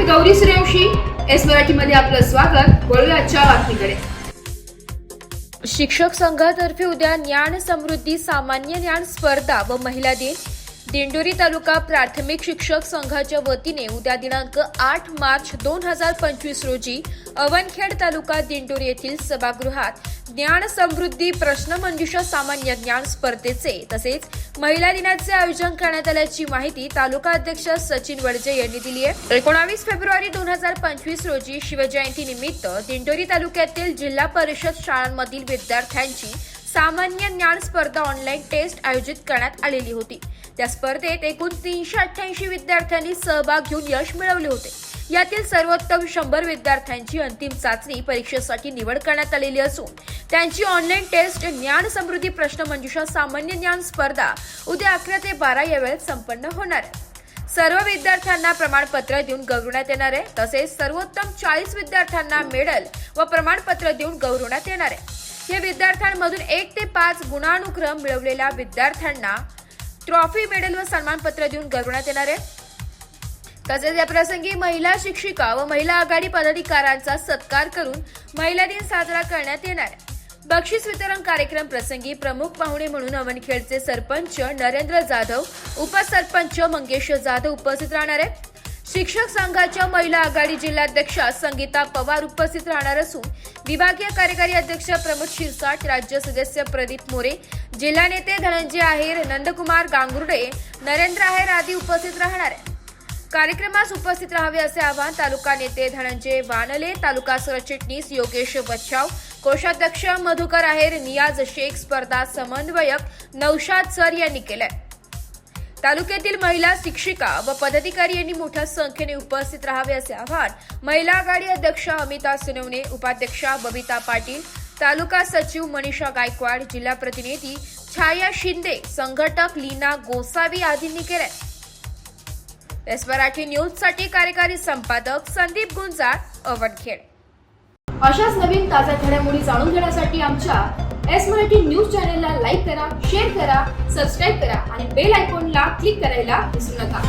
Gauri Suryavanshi, S मराठीमध्ये आपलं स्वागत. वळूया आजच्या बातमीकडे. शिक्षक संघातर्फे उद्या ज्ञान समृद्धी सामान्य ज्ञान स्पर्धा व महिला दिन. दिंडोरी तालुका प्राथमिक शिक्षक संघाच्या वतीने उद्या दिनांक 8 मार्च 2025 रोजी अवनखेड तालुका दिंडोरी येथील सभागृहात ज्ञान समृद्धी प्रश्नमंजुषा सामान्य ज्ञान स्पर्धेचे तसेच महिला दिनाचे आयोजन करण्यात आल्याची माहिती तालुका अध्यक्ष सचिन वडजे यांनी दिली आहे. 19 फेब्रुवारी 2025 रोजी शिवजयंती निमित्त दिंडोरी तालुक्यातील जिल्हा परिषद शाळांमधील विद्यार्थ्यांची सामान्य ज्ञान स्पर्धा ऑनलाईन टेस्ट आयोजित करण्यात आलेली होती. त्या स्पर्धेत एकूण 388 विद्यार्थ्यांनी सहभाग घेऊन यश मिळवले होते. यातील सर्वोत्तम 100 विद्यार्थ्यांची अंतिम चाचणी परीक्षेसाठी निवड करण्यात आलेली असून त्यांची ऑनलाईन टेस्ट ज्ञान समृद्धी प्रश्नमंजुषा सामान्य ज्ञान स्पर्धा उद्या 11 ते 12 या वेळेत संपन्न होणार आहे. सर्व विद्यार्थ्यांना प्रमाणपत्र देऊन गौरवण्यात येणार आहे. तसेच सर्वोत्तम 40 विद्यार्थ्यांना मेडल व प्रमाणपत्र देऊन गौरवण्यात येणार आहे. या विद्यार्थ्यांमधून 1 ते 5 गुणानुक्रम मिळवलेल्या विद्यार्थ्यांना ट्रॉफी, मेडल व सन्मानपत्र देऊन गौरवण्यात येणार आहे. तसेच या प्रसंगी महिला शिक्षिका व महिला आघाडी पदाधिकाऱ्यांचा सत्कार करून महिला दिन साजरा करण्यात येणार आहे. बक्षीस वितरण कार्यक्रम प्रसंगी प्रमुख पाहुणे म्हणून अवनखेडचे सरपंच नरेंद्र जाधव, उपसरपंच मंगेश जाधव उपस्थित राहणार आहेत. शिक्षक संघाच्या महिला आघाडी जिल्हाध्यक्षा संगीता पवार उपस्थित राहणार असून विभागीय कार्यकारी अध्यक्ष प्रमोद शिरसाट, राज्य सदस्य प्रदीप मोरे, जिल्हा नेते धनंजय आहेर, नंदकुमार गांगुर्डे, नरेंद्र आहेर आदी उपस्थित राहणार आहे. कार्यक्रमास उपस्थित राहावे असे आवाहन तालुका नेते धनंजय वानले, तालुका सरचिटणीस योगेश बच्चाव, कोषाध्यक्ष मधुकर आहेर, नियाज शेख, स्पर्धा समन्वयक नौशाद सर यांनी केले. तालुक्यातील महिला शिक्षिका व पदाधिकारी यांनी मोठ्या संख्येने उपस्थित राहावे असे आवाहन महिला आघाडी अध्यक्ष अमिता सोनवणे, उपाध्यक्षा बबिता पाटील, तालुका सचिव मनीषा गायकवाड, जिल्हा प्रतिनिधी छाया शिंदे, संघटक लीना गोसावी आदींनी केले. एस मराठी न्यूज साठी कार्यकारी संपादक संदीप गुंजार, अवनखेड. अशाच नवीन ताज्या घडामोडी जाणून घेण्यासाठी आमच्या एस मराठी न्यूज चॅनलला लाईक करा, शेअर करा, सबस्क्राईब करा आणि बेल आयकॉनला क्लिक करायला विसरू नका.